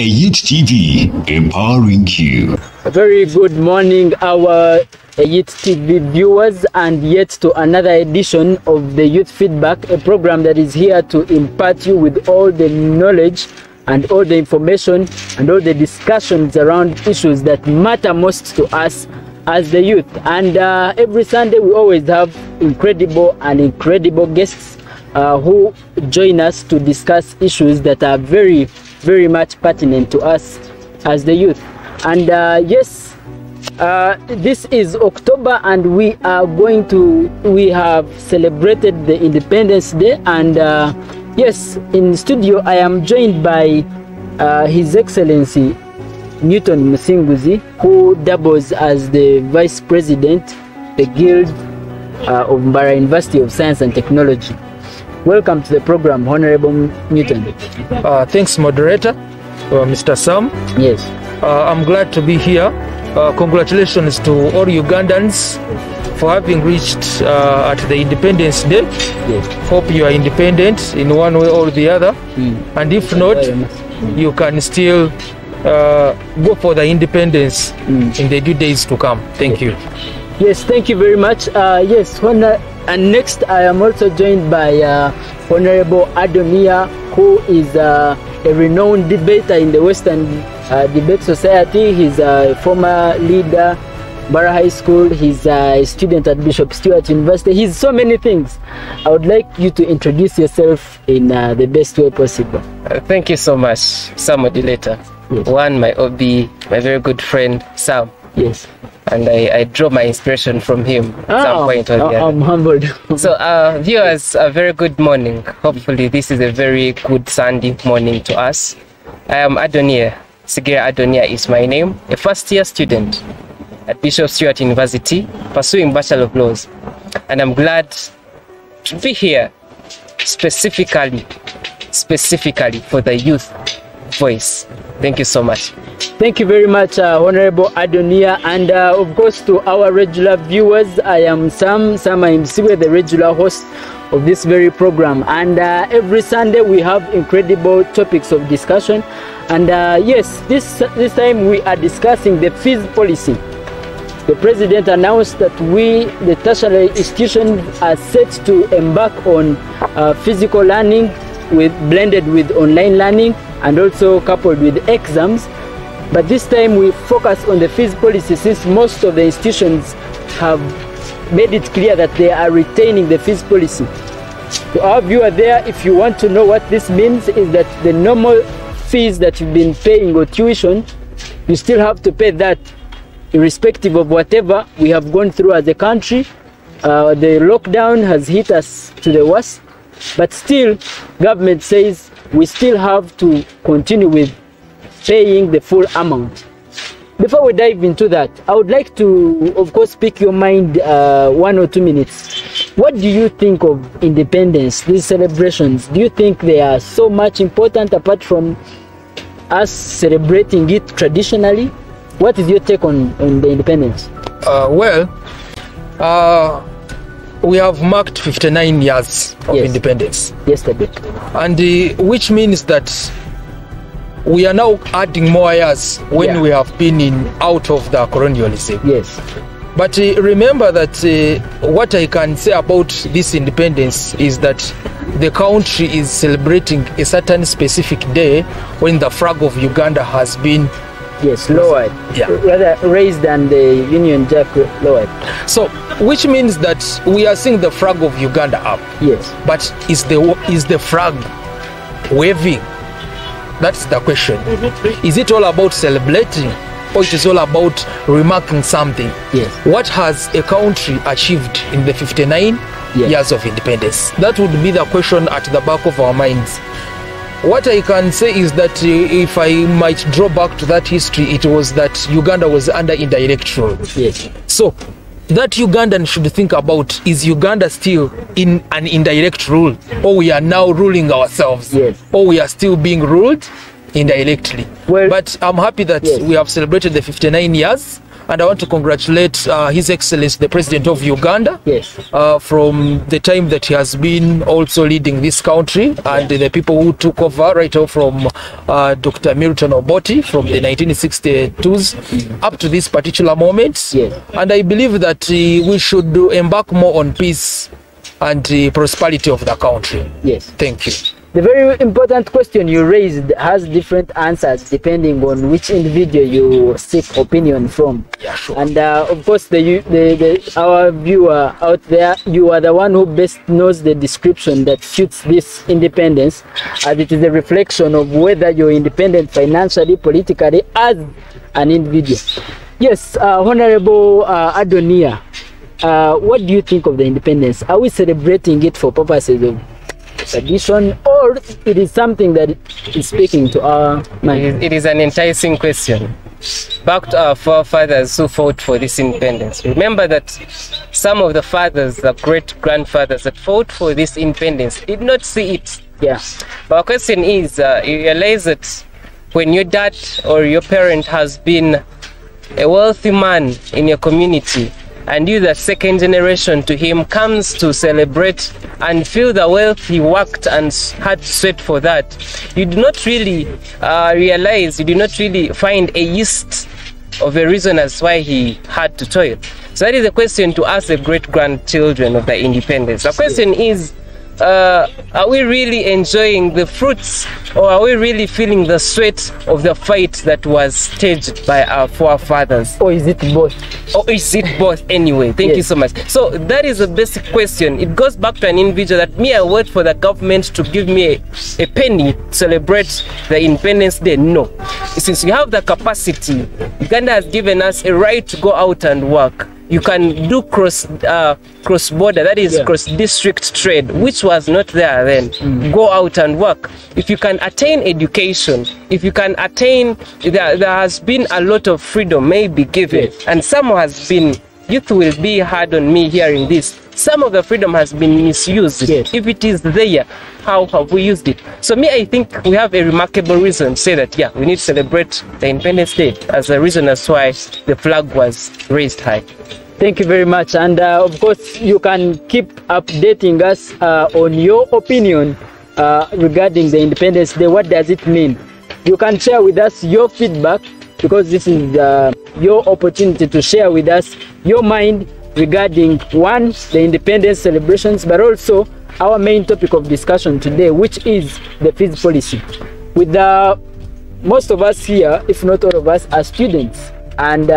Youth TV, empowering you. A very good morning, our Youth TV viewers, and yet to another edition of the Youth Feedback, a program that is here to impart you with all the knowledge and all the information and all the discussions around issues that matter most to us as the youth. And every Sunday we always have incredible guests who join us to discuss issues that are very much pertinent to us as the youth. And yes, this is October, and we have celebrated the Independence Day. And yes, in studio I am joined by His Excellency Newton Musinguzi, who doubles as the Vice President, the Guild of Mbara University of Science and Technology. Welcome to the program, Honorable Newton. Thanks, moderator, Mr. Sam. Yes. I'm glad to be here. Congratulations to all Ugandans for having reached at the Independence Day. Yes. Hope you are independent in one way or the other. And if not, you can still go for the independence in the due days to come. Thank you. Yes, thank you very much. Yes, and next I am also joined by Honorable Adonia, who is a renowned debater in the Western Debate Society. He's a former leader, Mbara High School. He's a student at Bishop Stewart University. He's so many things. I would like you to introduce yourself in the best way possible. Thank you so much, Sam Modulator. Yes. One, my OB, my very good friend, Sam. Yes. And I draw my inspiration from him at some point or the other. I'm humbled. So, viewers, a very good morning. Hopefully, this is a very good Sunday morning to us. I am Adonia. Sigera Adonia is my name, a first-year student at Bishop Stewart University, pursuing Bachelor of Laws. And I'm glad to be here specifically for the youth voice. Thank you so much. Thank you very much, Honorable Adonia. And of course, to our regular viewers, I am Sam Imsiwe, the regular host of this very program. And every Sunday we have incredible topics of discussion. And yes, this time we are discussing the fees policy. The President announced that we, the tertiary institutions, are set to embark on physical learning blended with online learning and also coupled with exams. But this time we focus on the fees policy, since most of the institutions have made it clear that they are retaining the fees policy. To our viewer there, if you want to know what this means, is that the normal fees that you've been paying or tuition, you still have to pay that irrespective of whatever we have gone through as a country. The lockdown has hit us to the worst, but still government says we still have to continue with paying the full amount. Before we dive into that, I would like to, of course, pick your mind 1 or 2 minutes. What do you think of independence, these celebrations? Do you think they are so much important apart from us celebrating it traditionally? What is your take on the independence? We have marked 59 years of independence. Yesterday. And which means that we are now adding more years when we have been out of the colonialism. Yes. But remember that what I can say about this independence is that the country is celebrating a certain specific day when the flag of Uganda has been lowered. Rather raised than the Union Jack lowered. So, which means that we are seeing the flag of Uganda up. Yes. But is the flag waving? That's the question. Is it all about celebrating, or it is all about remarking something? Yes. What has a country achieved in the 59 years of independence? That would be the question at the back of our minds. What I can say is that if I might draw back to that history, it was that Uganda was under indirect rule. Yes. So that Ugandan should think about, is Uganda still in an indirect rule, or we are now ruling ourselves? Yes. Or we are still being ruled indirectly? But I'm happy that we have celebrated the 59 years, And I want to congratulate His Excellency, the President of Uganda, Yes. from the time that he has been also leading this country, and the people who took over right off from Dr. Milton Obote from the 1962s up to this particular moment. Yes. And I believe that we should embark more on peace and the prosperity of the country. Yes. Thank you. The very important question you raised has different answers depending on which individual you seek opinion from. Yeah, sure. And of course, our viewer out there, you are the one who best knows the description that suits this independence, as it is a reflection of whether you're independent financially, politically, as an individual. Yes, Honorable Adonia, what do you think of the independence? Are we celebrating it for purposes of tradition, or it is something that is speaking to our mind? It is an enticing question. Back to our forefathers who fought for this independence. Remember that some of the fathers, the great-grandfathers that fought for this independence did not see it. Yeah. But our question is, you realize that when your dad or your parent has been a wealthy man in your community, and you, the second generation to him, comes to celebrate and feel the wealth he worked and had to sweat for that, you do not really realize, you do not really find a yeast of a reason as why he had to toil. So that is a question to ask the great-grandchildren of the independence. The question is, are we really enjoying the fruits, or are we really feeling the sweat of the fight that was staged by our forefathers? Or is it both? Or is it both anyway? Thank you so much. So that is a basic question. It goes back to an individual that me, I wait for the government to give me a penny to celebrate the Independence Day. No. Since you have the capacity, Uganda has given us a right to go out and work. You can do cross-border, that is cross-district trade, which was not there then. Go out and work. If you can attain education, if you can attain, there has been a lot of freedom may be given, and some has been, youth will be hard on me hearing this, some of the freedom has been misused. If it is there, how have we used it? So me, I think we have a remarkable reason to say that, yeah, we need to celebrate the Independence Day as a reason as why the flag was raised high. Thank you very much. And of course, you can keep updating us on your opinion regarding the Independence Day. What does it mean? You can share with us your feedback, because this is your opportunity to share with us your mind regarding, one, the independence celebrations, but also our main topic of discussion today, which is the fees policy. With most of us here, if not all of us, are students. And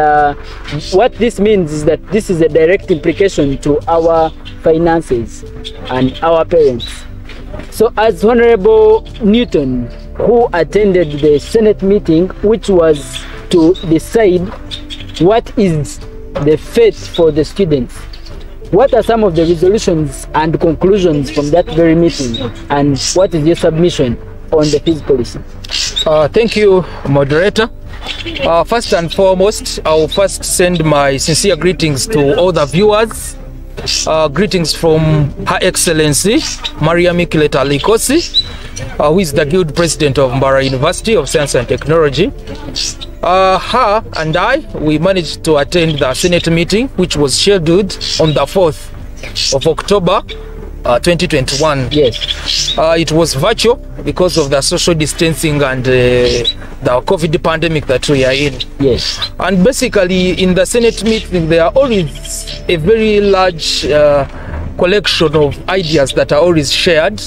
what this means is that this is a direct implication to our finances and our parents. So as Honorable Newton, who attended the Senate meeting, which was to decide what is the fate for the students, what are some of the resolutions and conclusions from that very meeting, and what is your submission on the fees policy? Thank you, moderator. First and foremost, I'll first send my sincere greetings to all the viewers. Greetings from Her Excellency Maria Mikileta Likosi, who is the Guild President of Mbara University of Science and Technology. Her and I, we managed to attend the Senate meeting, which was scheduled on the 4th of October 2021. Yes. It was virtual because of the social distancing and the COVID pandemic that we are in. Yes. And basically in the Senate meeting, there are always a very large collection of ideas that are always shared,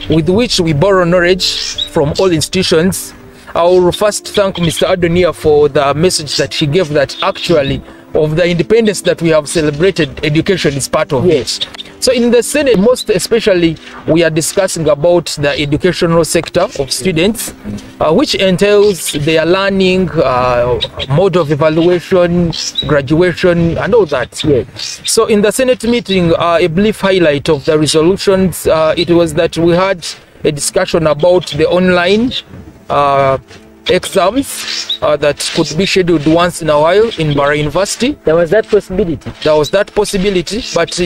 with which we borrow knowledge from all institutions. I will first thank Mr. Adonia for the message that he gave, that actually of the independence that we have celebrated, education is part of it. So in the Senate, most especially, we are discussing about the educational sector of students, which entails their learning, mode of evaluation, graduation, and all that. Yes. So in the Senate meeting, a brief highlight of the resolutions, it was that we had a discussion about the online exams that could be scheduled once in a while in Mbara University. There was that possibility. There was that possibility, but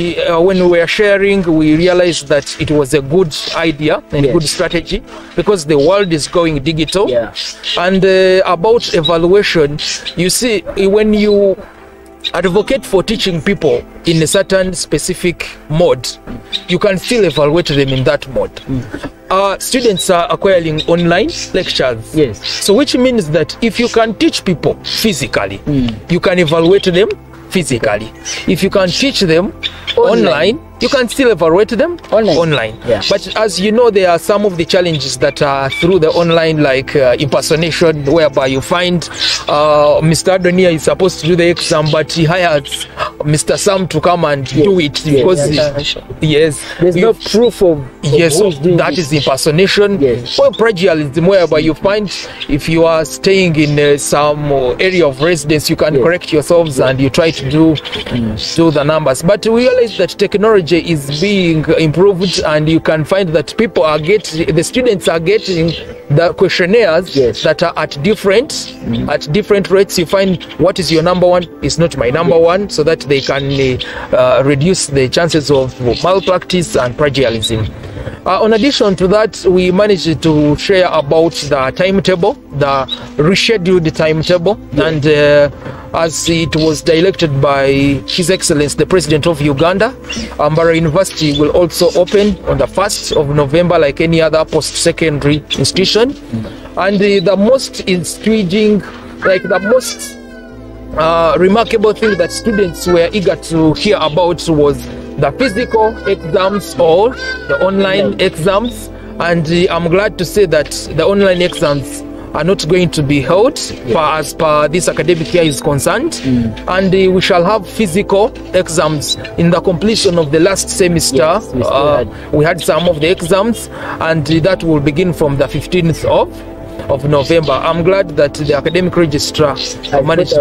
when we were sharing, we realized that it was a good idea and a good strategy, because the world is going digital. Yeah. And about evaluation, you see, when you advocate for teaching people in a certain specific mode, you can still evaluate them in that mode. Students are acquiring online lectures. Yes. So which means that if you can teach people physically, you can evaluate them physically. If you can teach them online, you can still evaluate them online. Yeah. But as you know, there are some of the challenges that are through the online, like impersonation, whereby you find Mr. Adonia is supposed to do the exam, but he hires Mr. Sam to come and do it because there's no proof of yes, that is impersonation. Yes. Or plagiarism, whereby you find if you are staying in some area of residence, you can correct yourselves and you try to do the numbers. But we realize that technology is being improved, and you can find that the students are getting the questionnaires that are at different rates. You find what is your number one is not my number one, so that they can reduce the chances of malpractice and plagiarism. In addition to that, we managed to share about the timetable, the rescheduled timetable, and as it was directed by His Excellency the President of Uganda, Mbara University will also open on the 1st of November like any other post-secondary institution. And the most intriguing, like the most remarkable thing that students were eager to hear about was the physical exams or the online exams. And I'm glad to say that the online exams are not going to be held as per this academic year is concerned, and we shall have physical exams in the completion of the last semester. We had some of the exams, and that will begin from the 15th of November. I'm glad that the academic registrar managed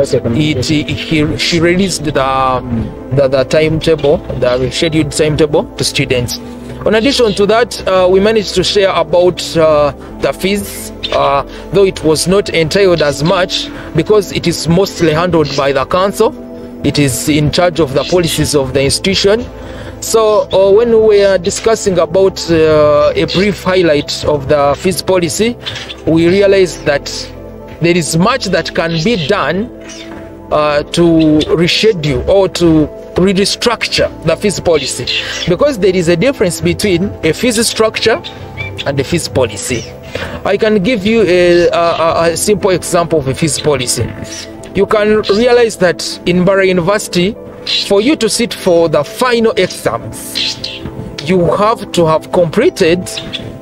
she released the timetable, the scheduled timetable to students. In addition to that, we managed to share about the fees, though it was not entailed as much because it is mostly handled by the council. It is in charge of the policies of the institution. So when we are discussing about a brief highlight of the fees policy, we realized that there is much that can be done to reschedule or to restructure the fees policy, because there is a difference between a fees structure and a fees policy. I can give you a simple example of a fees policy. You can realize that in Mbara University, for you to sit for the final exams, you have to have completed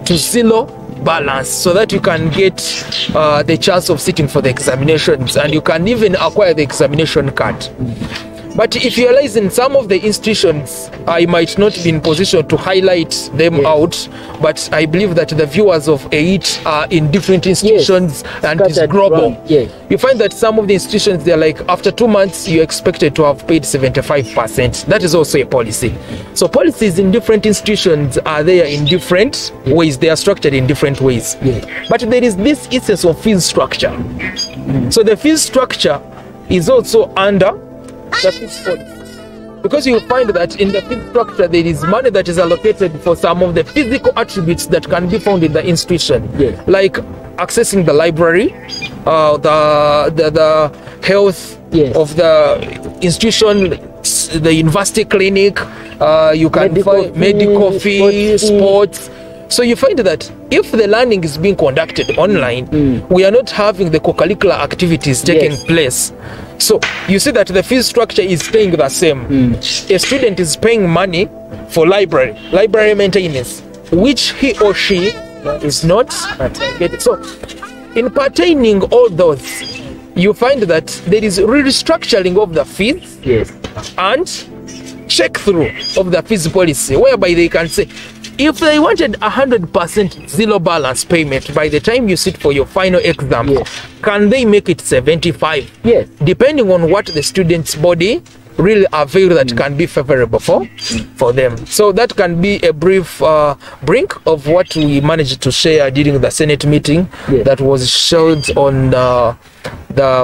to zero balance so that you can get the chance of sitting for the examinations, and you can even acquire the examination card. But if you realize in some of the institutions, I might not be in position to highlight them out, but I believe that the viewers of AIT are in different institutions and it's global. You find that some of the institutions, they're like, after 2 months, you're expected to have paid 75%. That is also a policy. So policies in different institutions are there in different ways. They are structured in different ways. But there is this essence of fees structure. So the fees structure is also under the fees policy, because you find that in the fees structure there is money that is allocated for some of the physical attributes that can be found in the institution, like accessing the library, the health of the institution, the university clinic, you can find medical fee, sports. So you find that if the learning is being conducted online, we are not having the co-curricular activities taking place. So you see that the fees structure is staying the same. A student is paying money for library maintenance, which he or she is not getting. So in pertaining all those, you find that there is restructuring of the fees and check through of the fees policy, whereby they can say, if they wanted 100% zero balance payment by the time you sit for your final exam, can they make it 75? Depending on what the student's body really avail that can be favorable for them. So that can be a brief brink of what we managed to share during the Senate meeting that was held on the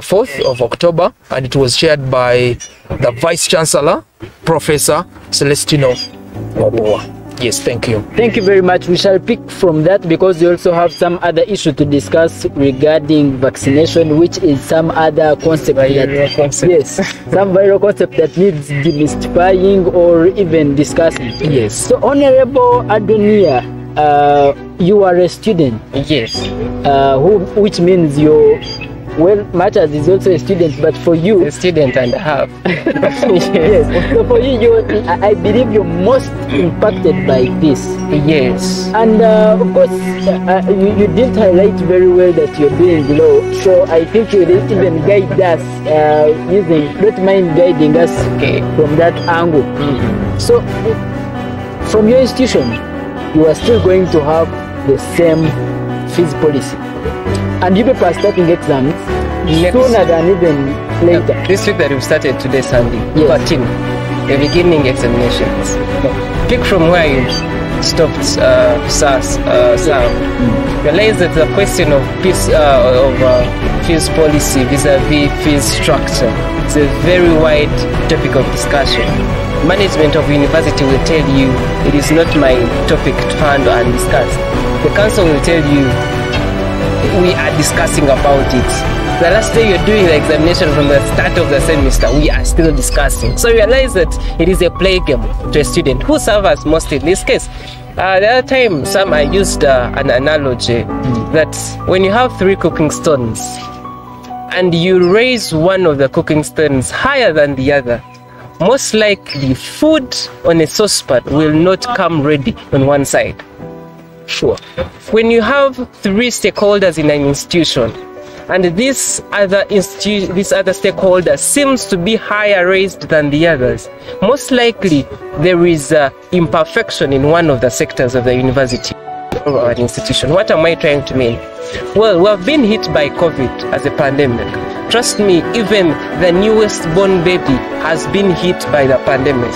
4th of October, and it was chaired by the Vice Chancellor, Professor Celestino Wabowa. Yes, thank you. Thank you very much. We shall pick from that because we also have some other issue to discuss regarding vaccination, which is some other concept. Yes, some viral concept that needs demystifying or even discussing. Yes. So, Honorable Adonia, you are a student. Yes. Which means you're, well, Matters is also a student, but for you, A student and a half. yes. So for you, I believe you're most impacted by this. Yes. And of course, you didn't highlight very well that you're doing law. So I think you didn't even guide us don't mind guiding us from that angle. So from your institution, you are still going to have the same fees policy. And you people are starting exams sooner than even later. This week that we've started today, Sunday, 13, the beginning examinations. Pick from where you stopped, Sam. Realize that the question of fees policy vis-a-vis fees structure is a very wide topic of discussion. Management of university will tell you it is not my topic to handle and discuss. The council will tell you we are discussing about it. The last day you're doing the examination from the start of the semester, we are still discussing. So realize that it is a play game to a student who suffers most in this case. The other time, I used an analogy that when you have 3 cooking stones and you raise one of the cooking stones higher than the other, most likely food on a saucepan will not come ready on one side. Sure. When you have 3 stakeholders in an institution, and this other stakeholder seems to be higher raised than the others, most likely there is imperfection in one of the sectors of the university or an institution. What am I trying to mean? Well, we have been hit by COVID as a pandemic. Trust me, even the newest born baby has been hit by the pandemic.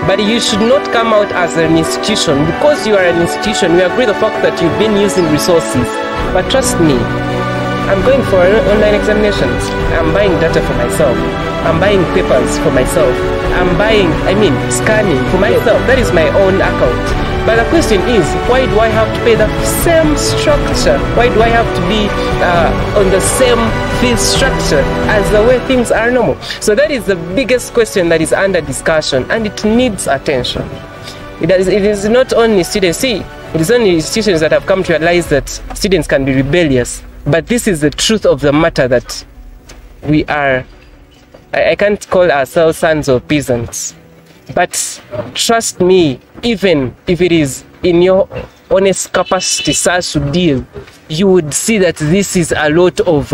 But you should not come out as an institution. Because you are an institution, we agree the fact that you've been using resources. But trust me, I'm going for online examinations. I'm buying data for myself. I'm buying papers for myself. Scanning for myself. That is my own account. But the question is, why do I have to pay the same structure? Why do I have to be on the same fee structure as the way things are normal? So that is the biggest question that is under discussion, and it needs attention. It is not only students. See, it is only institutions that have come to realize that students can be rebellious. But this is the truth of the matter, that we are, I can't call ourselves sons of peasants. But trust me, even if it is in your honest capacity to deal, you would see that this is a lot of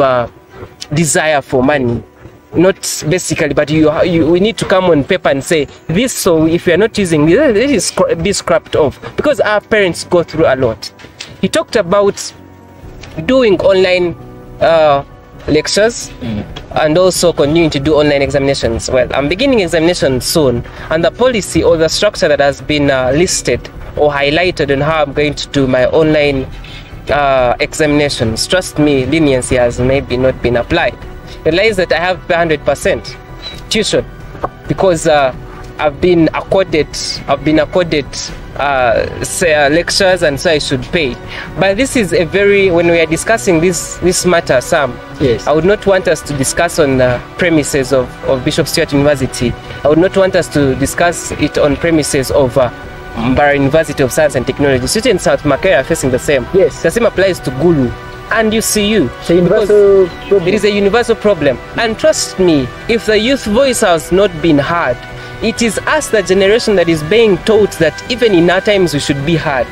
desire for money. Not basically, but we need to come on paper and say this. So if you are not using this, be scrapped off, because our parents go through a lot. He talked about doing online lectures and also continuing to do online examinations. Well, I'm beginning examinations soon, and the policy or the structure that has been listed or highlighted on how I'm going to do my online examinations, trust me, leniency has maybe not been applied. Realize that I have 100% tuition because I've been accorded lectures, and so I should pay. But this is a very, when we are discussing this matter, Sam, yes, I would not want us to discuss on the premises of Bishop Stewart University. I would not want us to discuss it on premises of Mbara University of Science and Technology. Students in South Mackay are facing the same. Yes. The same applies to Gulu and UCU. It's a universal problem. It is a universal problem. And trust me, if the youth voice has not been heard, it is us, the generation, that is being taught that even in our times we should be heard.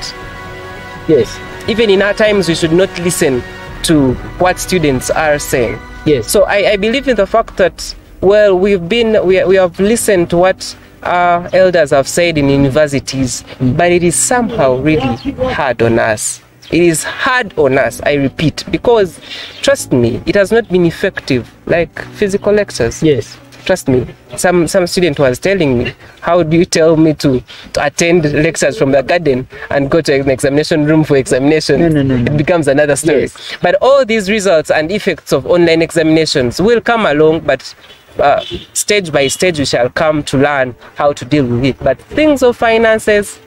Yes. Even in our times we should not listen to what students are saying. Yes. So I believe in the fact that, well, we have listened to what our elders have said in universities, but it is somehow really hard on us. It is hard on us, I repeat, because trust me, it has not been effective like physical lectures. Yes. Trust me, some student was telling me, how do you tell me to attend lectures from the garden and go to an examination room for examination? No. It becomes another story. Yes. But all these results and effects of online examinations will come along, but stage by stage we shall come to learn how to deal with it. But things of finances,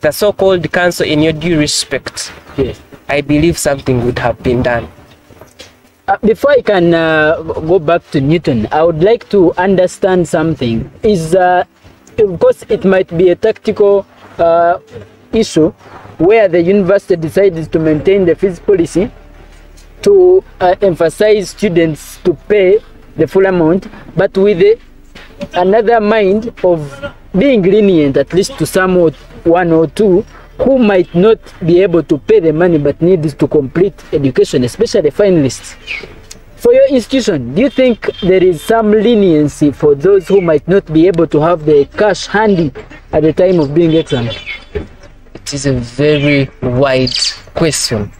the so-called council, in your due respect, Yes. I believe something would have been done. Before I can go back to Newton, I would like to understand something. Is of course it might be a tactical issue where the university decides to maintain the fees policy to emphasize students to pay the full amount, but with another mind of being lenient, at least to one or two who might not be able to pay the money but needs to complete education, especially finalists. For your institution, do you think there is some leniency for those who might not be able to have the cash handy at the time of doing exams? It is a very wide question,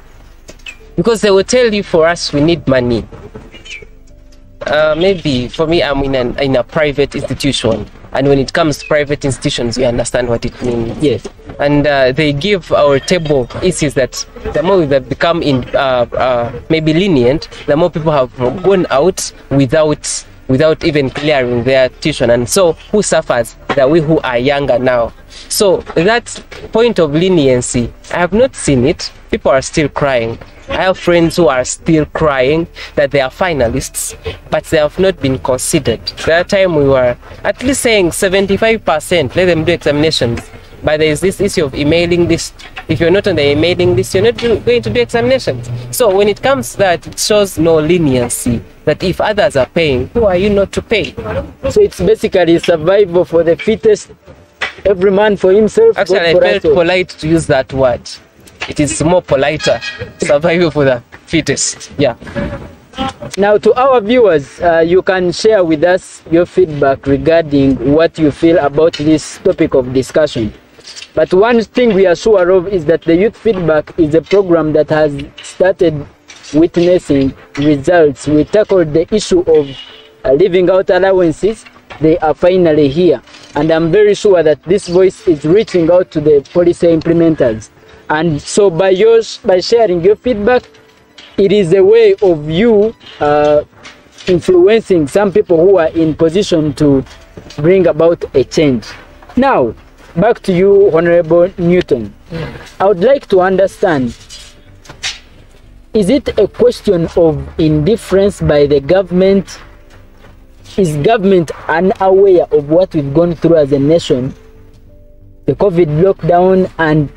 because they will tell you, for us, we need money. Maybe for me, I'm in a private institution, and when it comes to private institutions, you understand what it means. Yes. And they give our table issues that the more we have become maybe lenient, the more people have gone out without even clearing their tuition. And so who suffers? The we who are younger now. So that point of leniency, I have not seen it. People are still crying. I have friends who are still crying that they are finalists, but they have not been considered. That time we were at least saying 75%, let them do examinations. But there is this issue of emailing list. If you're not on the emailing list, you're not going to do examinations. So when it comes to that, it shows no leniency, that if others are paying, who are you not to pay? So it's basically survival for the fittest, every man for himself. Actually, I felt polite to use that word. It is more politer, survival for the fittest. Yeah. Now, to our viewers, you can share with us your feedback regarding what you feel about this topic of discussion. But one thing we are sure of is that the Youth Feedback is a program that has started witnessing results. We tackled the issue of leaving out allowances. They are finally here. And I'm very sure that this voice is reaching out to the policy implementers. And so by sharing your feedback, it is a way of you influencing some people who are in position to bring about a change. Now, back to you, Honorable Newton. I would like to understand, is it a question of indifference by the government? Is government unaware of what we've gone through as a nation, the COVID lockdown, and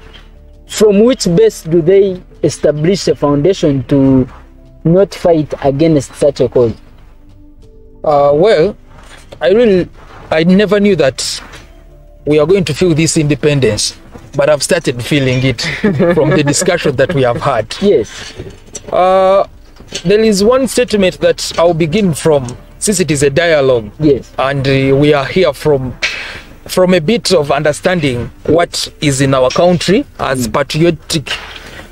from which base do they establish a foundation to not fight against such a cause? Well, I never knew that we are going to feel this independence, but I've started feeling it from the discussion that we have had. Yes. There is one statement that I'll begin from, since it is a dialogue. Yes. And we are here from a bit of understanding what is in our country as patriotic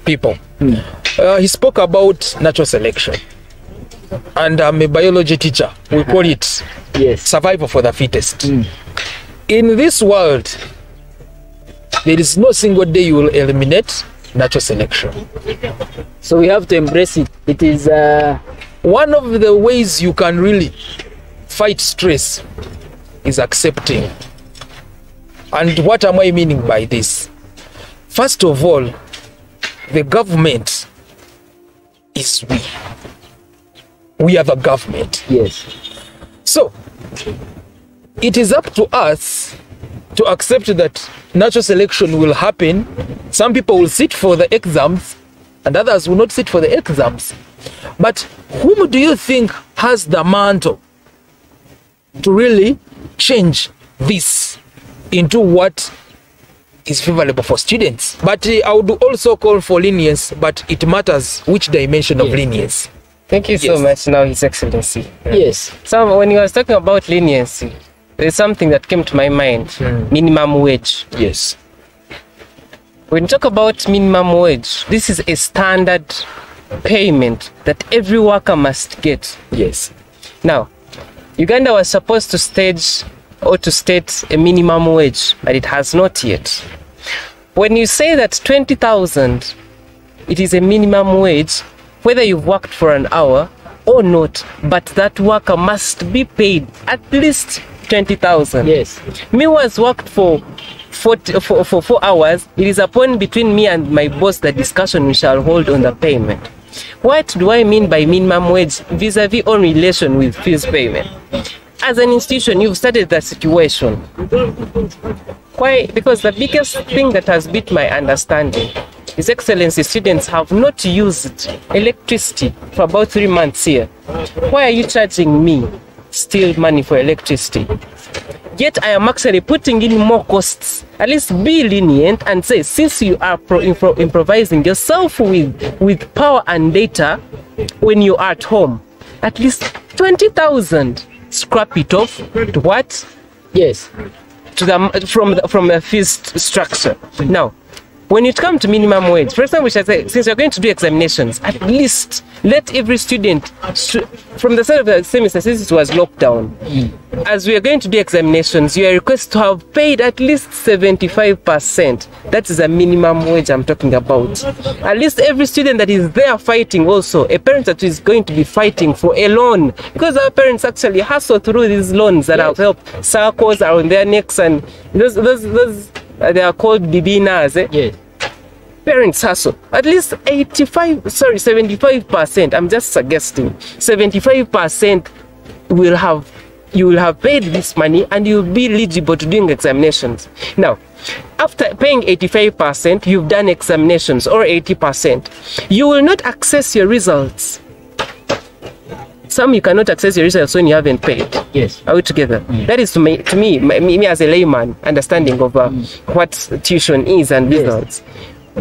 people. He spoke about natural selection, and I'm a biology teacher. We call it survival for the fittest. In this world, there is no single day you will eliminate natural selection. So we have to embrace it. It is one of the ways you can really fight stress is accepting. And what am I meaning by this? First of all, the government is we. We are the government. Yes. So, it is up to us to accept that natural selection will happen. Some people will sit for the exams and others will not sit for the exams. But whom do you think has the mantle to really change this into what is favorable for students? But I would also call for lenience, but it matters which dimension of lenience. Thank you so much, now, His Excellency. Yes. So when you was talking about leniency, there's something that came to my mind. Minimum wage. Yes. When you talk about minimum wage, this is a standard payment that every worker must get. Yes. Now, Uganda was supposed to state a minimum wage, but it has not yet. When you say that 20,000, it is a minimum wage, whether you've worked for an hour or not, but that worker must be paid at least 20,000. Yes. Me who has worked for 4 hours, it is upon between me and my boss the discussion we shall hold on the payment. What do I mean by minimum wage vis-a-vis on relation with fees payment? As an institution, you've studied that situation. Why? Because the biggest thing that has beat my understanding His Excellency, students have not used electricity for about 3 months here. Why are you charging me still money for electricity? Yet I am actually putting in more costs. At least be lenient and say, since you are improvising yourself with power and data when you are at home, at least 20,000. Scrap it off to what? Yes. To the from the fees structure. Now, when it comes to minimum wage, for example, we shall say, since you're going to do examinations, at least let every student, from the start of the semester, since it was lockdown, as we are going to do examinations, you are requested to have paid at least 75%. That is a minimum wage I'm talking about. At least every student that is there fighting also, a parent that is going to be fighting for a loan, because our parents actually hustle through these loans that have helped circles around their necks, and those they are called bibinas. Yes. Parents hustle. At least 75%. I'm just suggesting 75% you will have paid this money and you'll be eligible to doing examinations. Now, after paying 85%, you've done examinations, or 80%. You will not access your results. Some you cannot access your results when you haven't paid. Yes. Are we together? That is to me as a layman, understanding of what tuition is and results.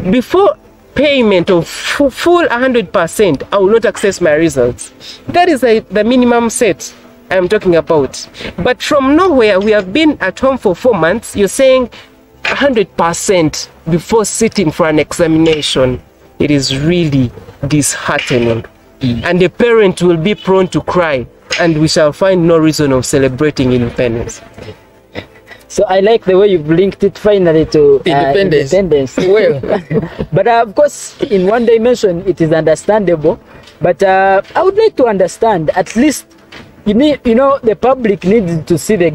Before payment of full 100%, I will not access my results. That is the minimum set I'm talking about. But from nowhere, we have been at home for 4 months. You're saying 100% before sitting for an examination. It is really disheartening. And the parent will be prone to cry, and we shall find no reason of celebrating independence. So I like the way you've linked it finally to independence. Well, but of course, in one dimension, it is understandable. But I would like to understand, at least, the public needs to see the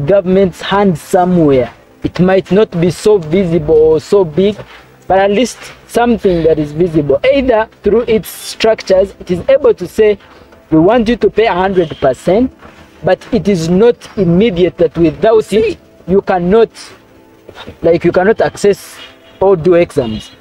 government's hand somewhere. It might not be so visible or so big, but at least something that is visible. Either through its structures, it is able to say, we want you to pay 100%, but it is not immediate that without it, you cannot access or do exams.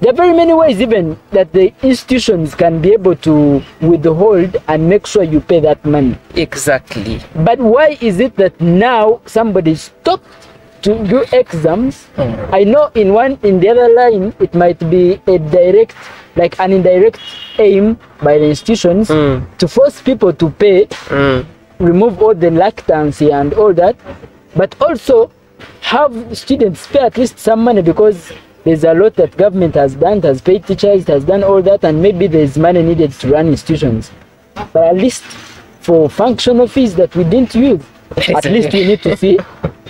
There are very many ways even that the institutions can be able to withhold and make sure you pay that money. Exactly. But why is it that now somebody stopped to do exams? I know in the other line, it might be a direct, like an indirect aim by the institutions to force people to pay, remove all the reluctancy and all that, but also have students pay at least some money, because there's a lot that government has done, has paid teachers, has done all that, and maybe there's money needed to run institutions. But at least for functional fees that we didn't use, at least we need to see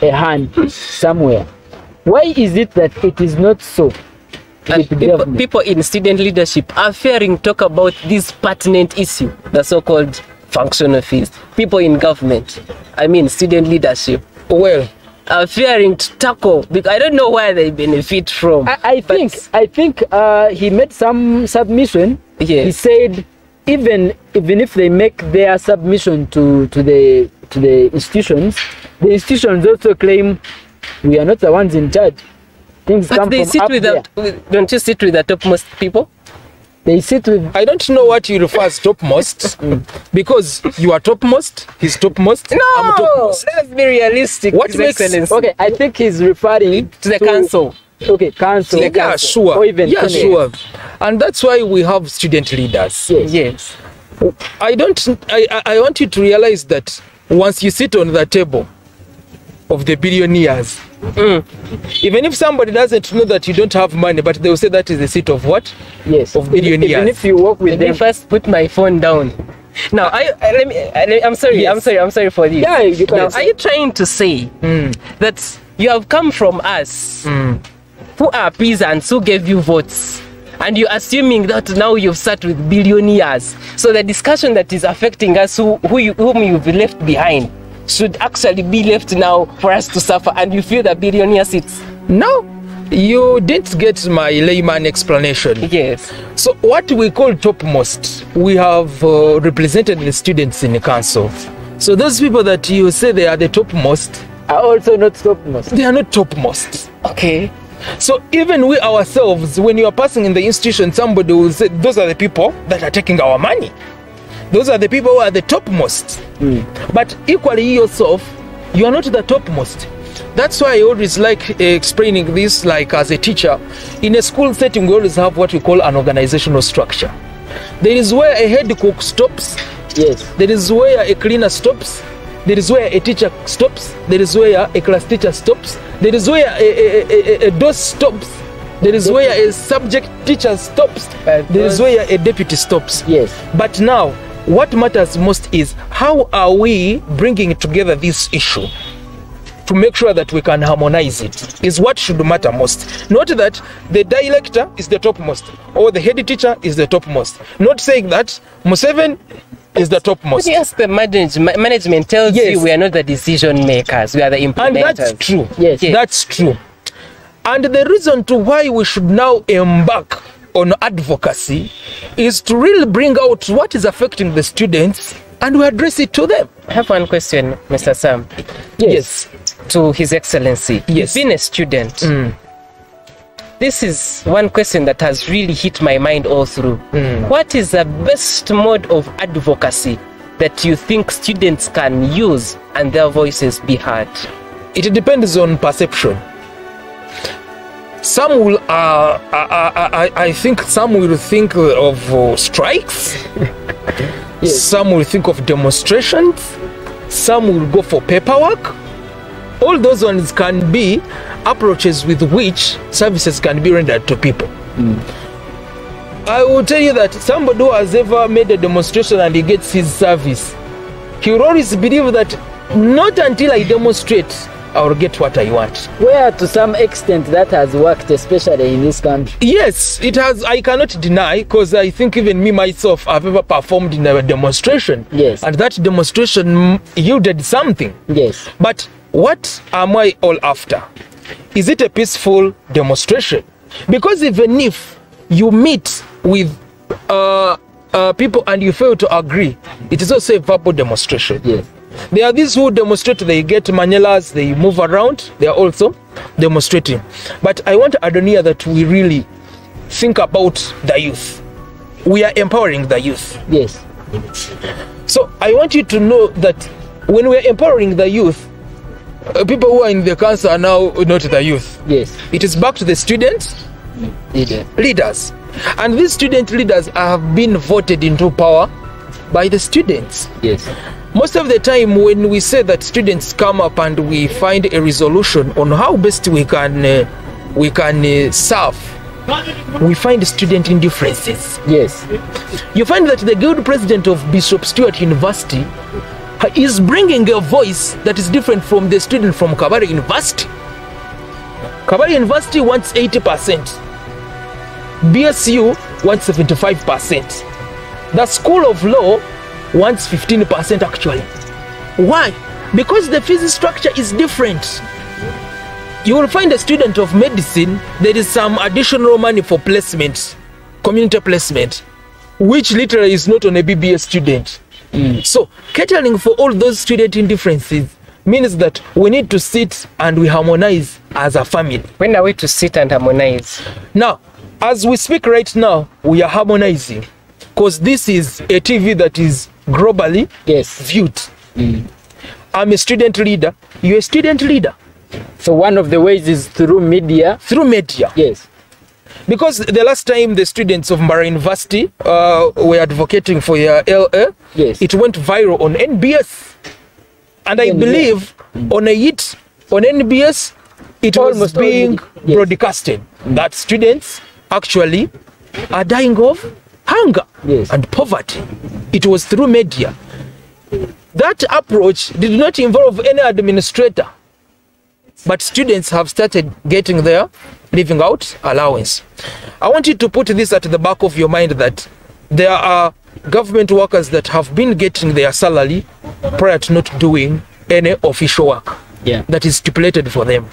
a hand somewhere. Why is it that it is not so? People in student leadership are fearing to talk about this pertinent issue, the so-called functional fees. People in government, student leadership, are fearing to tackle, because I don't know where they benefit from. I think he made some submission. Yes. He said even if they make their submission to the institutions, the institutions also claim we are not the ones in charge. Things but come they from sit up with there. Don't you sit with the topmost people? They sit with. I don't know what you refer as topmost, because you are topmost, he's topmost, I'm topmost. Let's be realistic. What makes Excellency. Okay, I think he's referring to the council. Okay, council. Yeah, sure. Or even yeah, Senate. sure. And that's why we have student leaders. Yes. I want you to realize that once you sit on the table of the billionaires, even if somebody doesn't know that you don't have money, but they will say that is the seat of what? Yes. Of billionaires. Even if you work with them. Let me first put my phone down. Now, I'm sorry. Yes. I'm sorry for this. Yeah, you can. Now, are you trying to say that you have come from us, who are peasants, who gave you votes, and you're assuming that now you've sat with billionaires? So the discussion that is affecting us, whom you've left behind, should actually be left now for us to suffer, and you feel the billionaire seats? No, you didn't get my layman explanation. Yes. So what we call topmost, we have represented the students in the council. So those people that you say they are the topmost Are also not topmost. they are not topmost. Okay. So even we ourselves, when you are passing in the institution, somebody will say, those are the people that are taking our money. Those are the people who are the topmost. But equally yourself, you are not the topmost. That's why I always like explaining this, like as a teacher. In a school setting, we always have what we call an organizational structure. There is where a head cook stops. Yes. There is where a cleaner stops. There is where a teacher stops. There is where a class teacher stops. There is where a DOS stops. There is where a subject teacher stops. There is where a deputy stops. Yes. But now, what matters most is how are we bringing together this issue to make sure that we can harmonize it, is what should matter most. Not that the director is the topmost or the head teacher is the topmost. Not saying that Museveni is the topmost. Yes, the management tells Yes. you we are not the decision makers, we are the implementers. And that's true. Yes. That's true. And the reason to why we should now embark on advocacy is to really bring out what is affecting the students and we address it to them. I have one question, Mr. Sam. Yes. To His Excellency. Yes. Being a student, this is one question that has really hit my mind all through. What is the best mode of advocacy that you think students can use and their voices be heard? It depends on perception. Some will, I think some will think of strikes. Yes. Some will think of demonstrations. Some will go for paperwork. All those ones can be approaches with which services can be rendered to people. I will tell you that somebody who has ever made a demonstration and he gets his service, he will always believe that not until I demonstrate I will get what I want. Where to some extent that has worked, especially in this country. Yes, it has. I cannot deny, because I think even me myself, I've ever performed in a demonstration. Yes. And that demonstration yielded something. Yes. But what am I all after? Is it a peaceful demonstration? Because even if you meet with people and you fail to agree, it is also a verbal demonstration. Yes. There are these who demonstrate, they get manuals, they move around, they are also demonstrating. But I want Adonia that we really think about the youth. We are empowering the youth. Yes. So I want you to know that when we are empowering the youth, people who are in the council are now not the youth. Yes. It is back to the students, leaders. And these student leaders have been voted into power by the students. Yes. Most of the time when we say that students come up and we find a resolution on how best we can serve, we find student indifferences. Yes. You find that the guild president of Bishop Stewart University is bringing a voice that is different from the student from Kabale University. Kabale University wants 80%. BSU wants 75%. The School of Law wants 15% actually. Why? Because the fees structure is different. You will find a student of medicine, there is some additional money for placement, community placement, which literally is not on a BBS student. So catering for all those student indifferences means that we need to sit and we harmonize as a family. When are we to sit and harmonize? Now, as we speak right now, we are harmonizing, because this is a TV that is globally viewed. I'm a student leader, you're a student leader. So one of the ways is through media. Through media. Yes. Because the last time the students of Mara University were advocating for your LA, Yes. it went viral on NBS. And I believe on NBS, it was Almost being already, yes. broadcasted that students actually are dying of hunger and poverty. It was through media. That approach did not involve any administrator, but students have started getting their living out allowance. I want you to put this at the back of your mind that there are government workers that have been getting their salary prior to not doing any official work that is stipulated for them.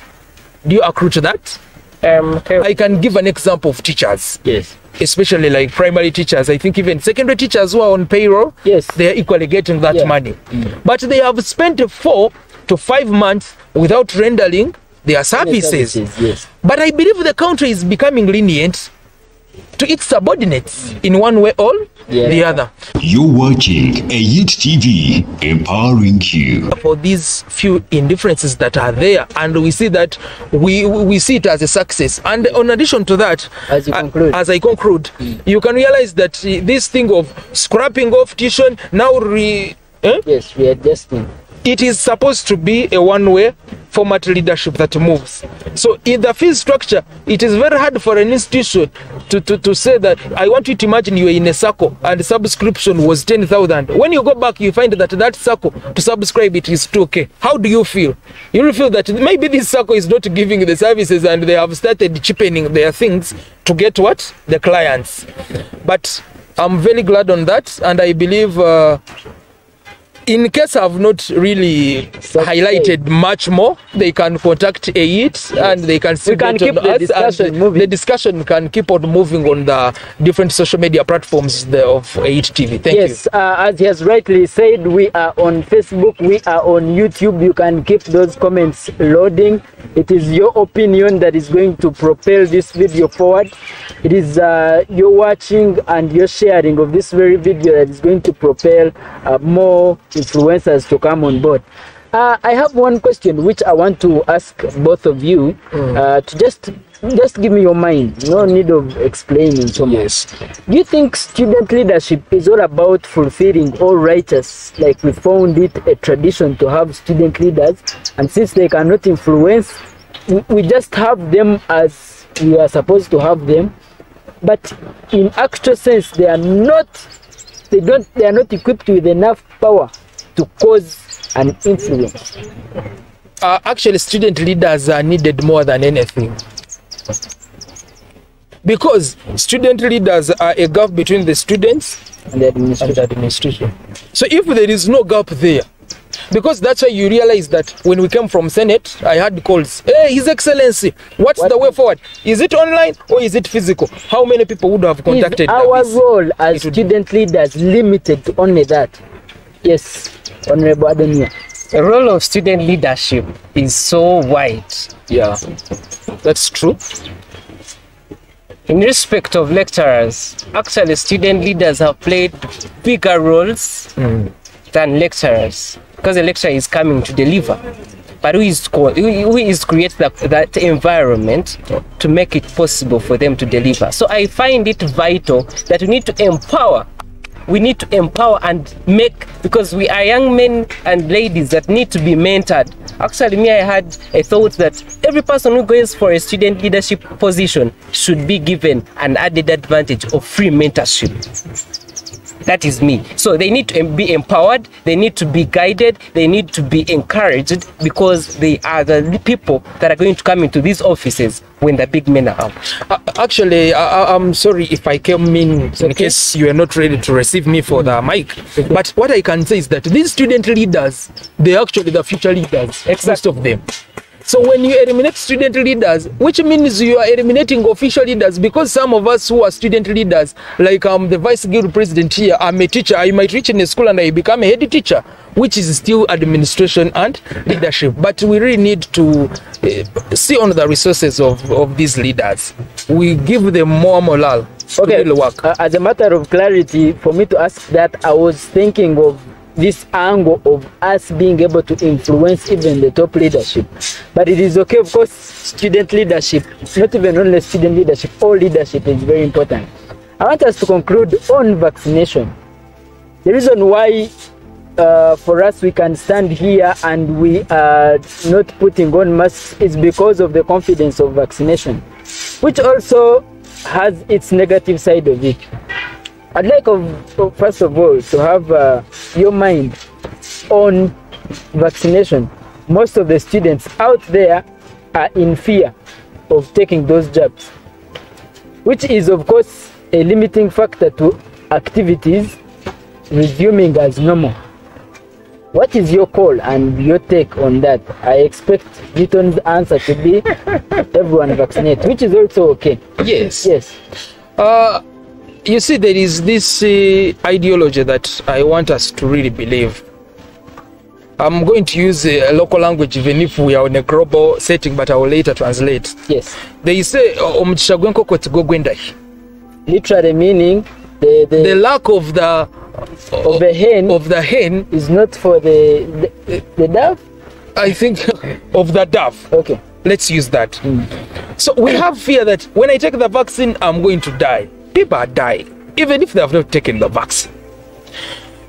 Do you agree to that? Okay. I can give an example of teachers. Yes. Especially like primary teachers. I think even secondary teachers who are on payroll, they are equally getting that money. But they have spent 4 to 5 months without rendering their services. But I believe the country is becoming lenient to its subordinates in one way or the other. You're watching a Youth TV, empowering you. For these few indifferences that are there, and we see that we see it as a success. And in addition to that, as I conclude, you can realize that this thing of scrapping off tuition now readjusting. It is supposed to be a one-way format leadership that moves. So in the fee structure, it is very hard for an institution to say that, I want you to imagine you are in a circle and the subscription was 10,000. When you go back, you find that circle to subscribe it is 2K. How do you feel? You will feel that maybe this circle is not giving the services and they have started cheapening their things to get what? The clients. But I'm very glad on that, and I believe in case I've not really highlighted much more, they can contact AIT and they can see the discussion moving. The discussion can keep on moving on the different social media platforms of AIT TV. Thank you. Yes, as he has rightly said, we are on Facebook, we are on YouTube. You can keep those comments loading. It is your opinion that is going to propel this video forward. It is your watching and your sharing of this very video that is going to propel more influencers to come on board. I have one question which I want to ask both of you to just give me your mind. No need of explaining so much. Do you think student leadership is all about fulfilling all righteous, like we found it a tradition to have student leaders, and since they cannot influence, we just have them as we are supposed to have them, but in actual sense they are not equipped with enough power to cause an influence? Actually, student leaders are needed more than anything, because student leaders are a gap between the students and the administration. So if there is no gap there, because that's why you realize that when we came from Senate, I had calls, hey, His Excellency, what's the way forward? Is it online or is it physical? How many people would have contacted our role as student leaders limited to only that? Yes, Honorable Adonia. The role of student leadership is so wide. Yeah, that's true. In respect of lecturers, actually student leaders have played bigger roles than lecturers, because the lecturer is coming to deliver, but who is create that environment to make it possible for them to deliver. So I find it vital that we need to empower. We need to empower and make, because we are young men and ladies that need to be mentored. Actually, me, I had a thought that every person who goes for a student leadership position should be given an added advantage of free mentorship. That is me. So they need to be empowered, they need to be guided, they need to be encouraged, because they are the people that are going to come into these offices when the big men are out. Actually, I'm sorry if I came in case you are not ready to receive me for the mic. But what I can say is that these student leaders, they're actually the future leaders, most of them. So when you eliminate student leaders, which means you are eliminating official leaders, because some of us who are student leaders, like the vice guild president here, I'm a teacher, I might reach in a school and I become a head teacher, which is still administration and leadership. But we really need to see on the resources of these leaders. We give them more morale to really work. As a matter of clarity, for me to ask that, I was thinking of this angle of us being able to influence even the top leadership. But it is okay, of course, student leadership, not even only student leadership, all leadership is very important. I want us to conclude on vaccination. The reason why for us we can stand here and we are not putting on masks is because of the confidence of vaccination, which also has its negative side of it. I'd like, first of all, to have your mind on vaccination. Most of the students out there are in fear of taking those jabs, which is, of course, a limiting factor to activities resuming as normal. What is your call and your take on that? I expect Newton's answer to be everyone vaccinate, which is also okay. Yes. Yes. You see, there is this ideology that I want us to really believe. I'm going to use a local language even if we are in a global setting, but I will later translate. Yes. They say, literally meaning the lack of the hen is not for the dove. I think of the dove. Okay. Let's use that. So we have fear that when I take the vaccine, I'm going to die. People are dying, even if they have not taken the vaccine.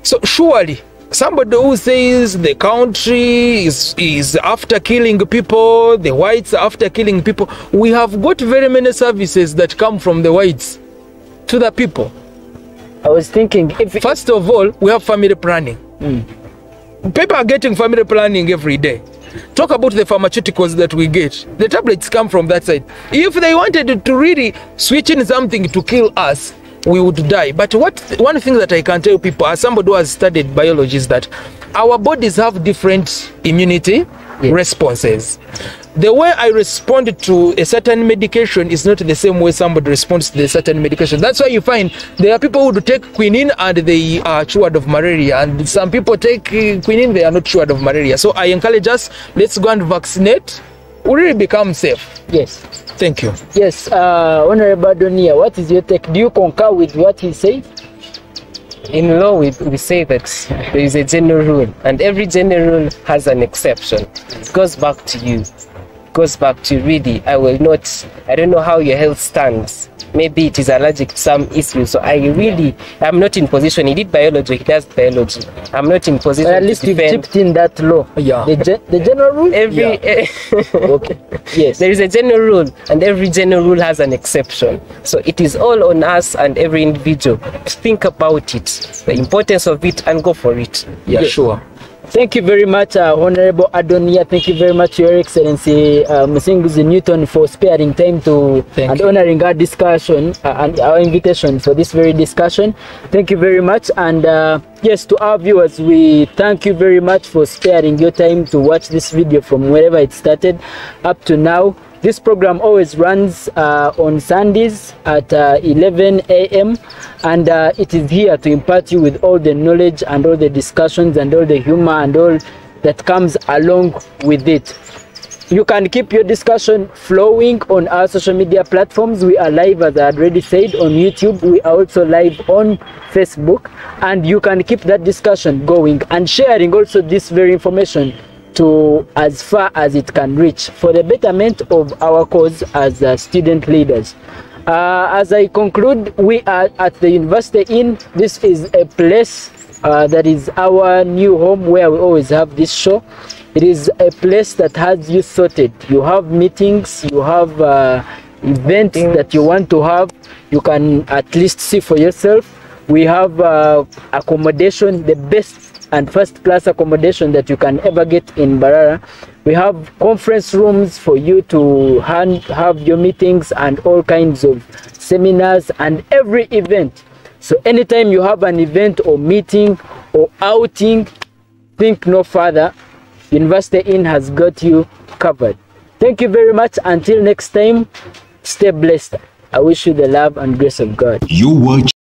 So surely, somebody who says the country is after killing people, the whites are after killing people, we have got very many services that come from the whites to the people. I was thinking, first of all, we have family planning. People are getting family planning every day. Talk about the pharmaceuticals that we get. The tablets come from that side. If they wanted to really switch in something to kill us, we would die. But one thing that I can tell people, as somebody who has studied biology, is that our bodies have different immunity responses. The way I respond to a certain medication is not the same way somebody responds to a certain medication. That's why you find there are people who take quinine and they are cured of malaria, and some people take quinine, they are not cured of malaria. So I encourage us, let's go and vaccinate. We really become safe. Yes. Thank you. Yes, Honorable Adonia, what is your take? Do you concur with what he said? In law, we say that there is a general rule, and every general rule has an exception. It goes back to you. It goes back to really, I don't know how your health stands. Maybe it is allergic to some issues. So I'm not in position. He did biology, he does biology. I'm not in position. At least you've chipped in that law. Yeah. The general rule? Okay. Yes. There is a general rule, and every general rule has an exception. So it is all on us and every individual to think about it, the importance of it, and go for it. Yeah, sure. Thank you very much, Honorable Adonia. Thank you very much, Your Excellency Musinguzi Newton, for sparing time to and honoring our discussion and our invitation for this very discussion. Thank you very much. And yes, to our viewers, we thank you very much for sparing your time to watch this video from wherever it started up to now. This program always runs on Sundays at 11 a.m. and it is here to impart you with all the knowledge and all the discussions and all the humor and all that comes along with it. You can keep your discussion flowing on our social media platforms. We are live, as I had already said, on YouTube. We are also live on Facebook, and you can keep that discussion going and sharing also this very information to as far as it can reach for the betterment of our cause as student leaders. As I conclude, we are at the University Inn. This is a place that is our new home where we always have this show. It is a place that has you sorted. You have meetings, you have events that you want to have. You can at least see for yourself. We have accommodation, the best and first class accommodation that you can ever get in Barara. We have conference rooms for you to have your meetings and all kinds of seminars and every event. So anytime you have an event or meeting or outing, think no further. University Inn has got you covered. Thank you very much. Until next time, stay blessed. I wish you the love and grace of God. You watch